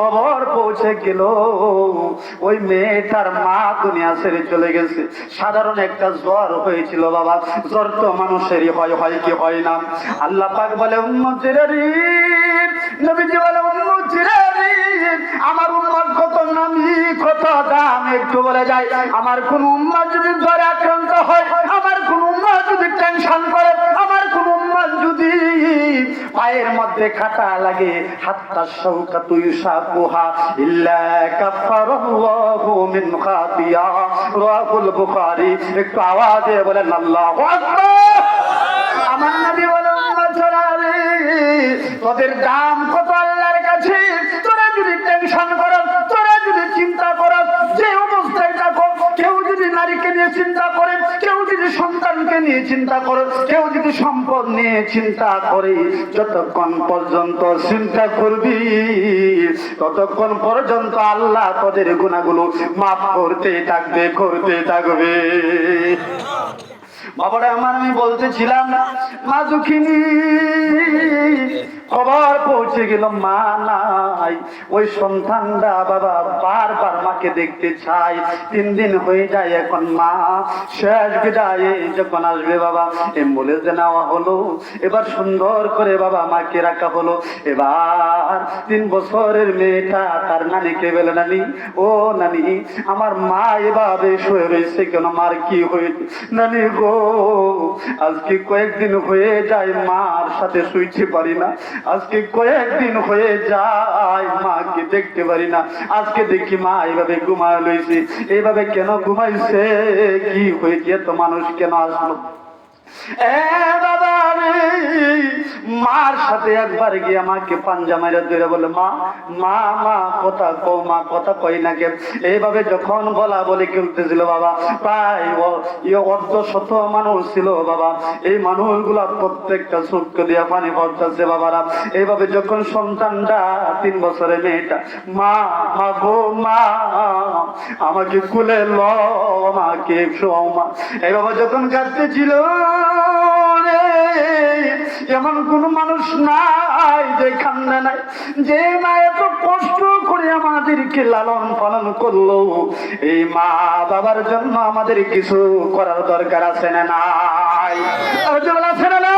খবর পৌঁছে গেল ওই মেয়েটার মা দুনিয়া ছেড়ে চলে গেছে। সাধারণ একটা জ্বর হয়েছিল বাবা, জ্বর তো মানুষেরই হয়, হয় কি হয় না? আল্লাহ পাক বলে উম্মতেরি, নবীজি বলে উম্মতেরি, আমার উম্মত কত নামি কত দাম একটু বলে যায়। আমার কোন উম্মত যদি জ্বরে আক্রান্ত হয়, আমার কোন উম্মত যদি টেনশন করে, আমার কোন উম্মত যদি পায়ের মধ্যে কাটা লাগে, হাত্তা শাওকাতু ইউসাকুহা ইল্লা কাফারাল্লাহু মিন খাতিয়া, রাহুল বুখারী। একটু আওয়াজে বলেন আল্লাহু আকবার। আমার নবী বলে উম্মতরা রে, তোদের দাম কত আল্লাহর কাছে। তোরা যদি টেনশন করো, তোরা যদি চিন্তা করো, যে অবস্থায় থাকো, কেউ যদি নারীকে নিয়ে চিন্তা করে, কেউ যদি সন্তানকে নিয়ে চিন্তা করে, কেউ যদি সম্পদ নিয়ে চিন্তা করে, যতক্ষণ পর্যন্ত চিন্তা করবি ততক্ষণ পর্যন্ত আল্লাহ তোদের গুনাহগুলো মাফ করতে থাকবে, করতে থাকবে। বাবারা আমার, আমি বলতেছিলাম মা দুঃখিনী, খবর পৌঁছে গেল মা নাই। ওই সন্তানরা বাবা বারবার মাকে দেখতে চায়। 3 দিন হয়ে যায়, এখন মা শেষ বিদায়ে যখন আসবে বাবা, অ্যাম্বুলেন্সে নেওয়া হলো। এবার সুন্দর করে বাবা মাকে রাখা হলো। এবার 3 বছরের মেয়েটা তার নানিকে বলে, নানি ও নানি, আমার মা এভাবে শুয়ে রয়েছে কেন? মার কি হয়েছে? নানি গো, আজকে কয়েকদিন হয়ে যায় মার সাথে শুইতে পারি না, আজকে কয়েকদিন হয়ে যায় মাকে দেখতে পারি না। আজকে দেখি মা এইভাবে ঘুমায় লইছে। এইভাবে কেন ঘুমাইছে? কি হয়েছে? এত মানুষ কেন আসলো? বাবা রে, মার সাথে একবার গিয়ে আমাকে পাঞ্জা মাইরা ধরে বলে, মা মা মা কথা কও, মা কথা কই না কেন? এইভাবে যখন বলা বলে খেলতেছিল বাবা, প্রায় অর্ধশত মানুষ ছিল বাবা। এই মানুষগুলা প্রত্যেকটা চক্ষু দিয়া পানি পড়তেছে বাবারা। এইভাবে যখন সন্তানটা 3 বছরের মেয়েটা, মা মা গো মা, আমাকে কুলে লো, আমাকে শোও মা, এইভাবে যখন কাঁদতেছিল, এমন কোন মানুষ নাই যে কান্না নাই, যে মা এত কষ্ট করে আমাদেরকে লালন পালন করলো। এই মা বাবার জন্য আমাদের কিছু করার দরকার আছে না নাই? আছে না?